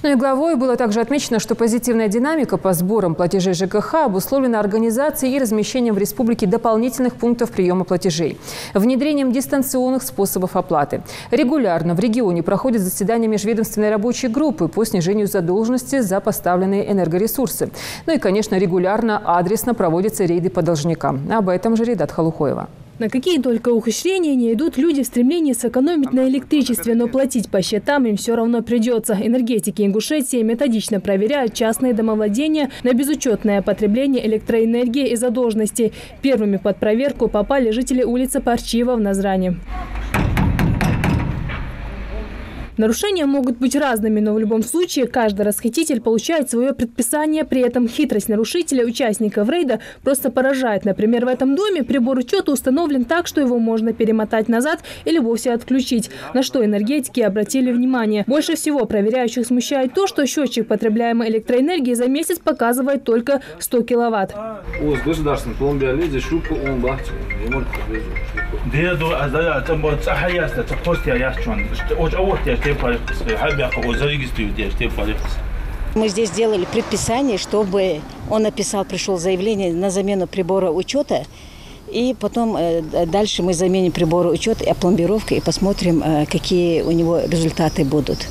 Ну и главой было также отмечено, что позитивная динамика по сборам платежей ЖКХ обусловлена организацией и размещением в республике дополнительных пунктов приема платежей, внедрением дистанционных способов оплаты. Регулярно в регионе проходят заседания межведомственной рабочей группы по снижению задолженности за поставленные энергоресурсы. Ну и, конечно, регулярно, адресно проводятся рейды по должникам. Об этом же Ридат Халухоева. На какие только ухищрения не идут люди в стремлении сэкономить на электричестве, но платить по счетам им все равно придется. Энергетики Ингушетии методично проверяют частные домовладения на безучетное потребление электроэнергии и задолженности. Первыми под проверку попали жители улицы Парчиева в Назране. Нарушения могут быть разными, но в любом случае каждый расхититель получает свое предписание. При этом хитрость нарушителя, участников рейда, просто поражает. Например, в этом доме прибор учета установлен так, что его можно перемотать назад или вовсе отключить. На что энергетики обратили внимание. Больше всего проверяющих смущает то, что счетчик потребляемой электроэнергии за месяц показывает только 100 киловатт. Мы здесь сделали предписание, чтобы он написал, пришел заявление на замену прибора учета. И потом дальше мы заменим приборы учета и опломбировка и посмотрим, какие у него результаты будут.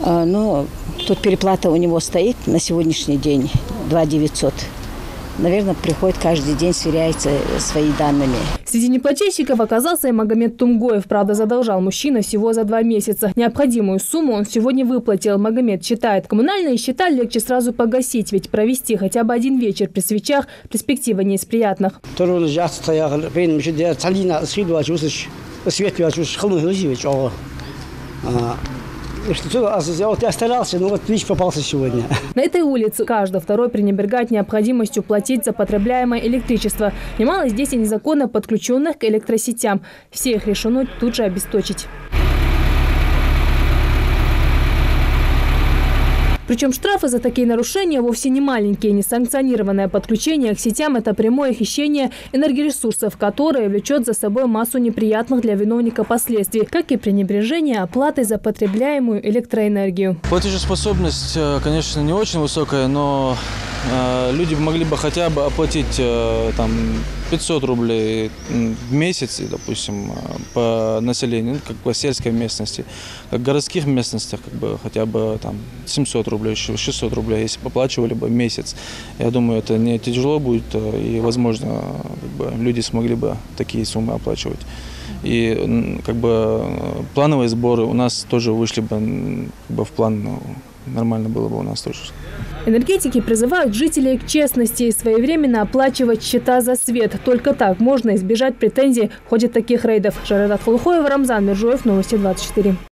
Но тут переплата у него стоит на сегодняшний день 2900. Наверное, приходит каждый день, сверяется свои данными. Среди неплательщиков оказался и Магомед Тумгоев. Правда, задолжал мужчина всего за 2 месяца. Необходимую сумму он сегодня выплатил. Магомед считает, коммунальные счета легче сразу погасить, ведь провести хотя бы один вечер при свечах перспектива не из приятных. Я старался, но вот видишь, попался сегодня. На этой улице каждый второй пренебрегает необходимостью платить за потребляемое электричество. Немало здесь и незаконно подключенных к электросетям. Все их решено тут же обесточить. Причем штрафы за такие нарушения вовсе не маленькие. Несанкционированное подключение к сетям – это прямое хищение энергоресурсов, которое влечет за собой массу неприятных для виновника последствий, как и пренебрежение оплатой за потребляемую электроэнергию. Платежеспособность, конечно, не очень высокая, но люди могли бы хотя бы оплатить 500 рублей в месяц, допустим, по населению, как по сельской местности. Как в городских местностях хотя бы 700 рублей, 600 рублей, если поплачивали бы в месяц. Я думаю, это не тяжело будет, и, возможно, люди смогли бы такие суммы оплачивать. И плановые сборы у нас тоже вышли бы в план, нормально было бы у нас тоже. Энергетики призывают жителей к честности и своевременно оплачивать счета за свет. Только так можно избежать претензий в ходе таких рейдов. Ридат Халухоева, Рамзан Мержоев, Новости 24.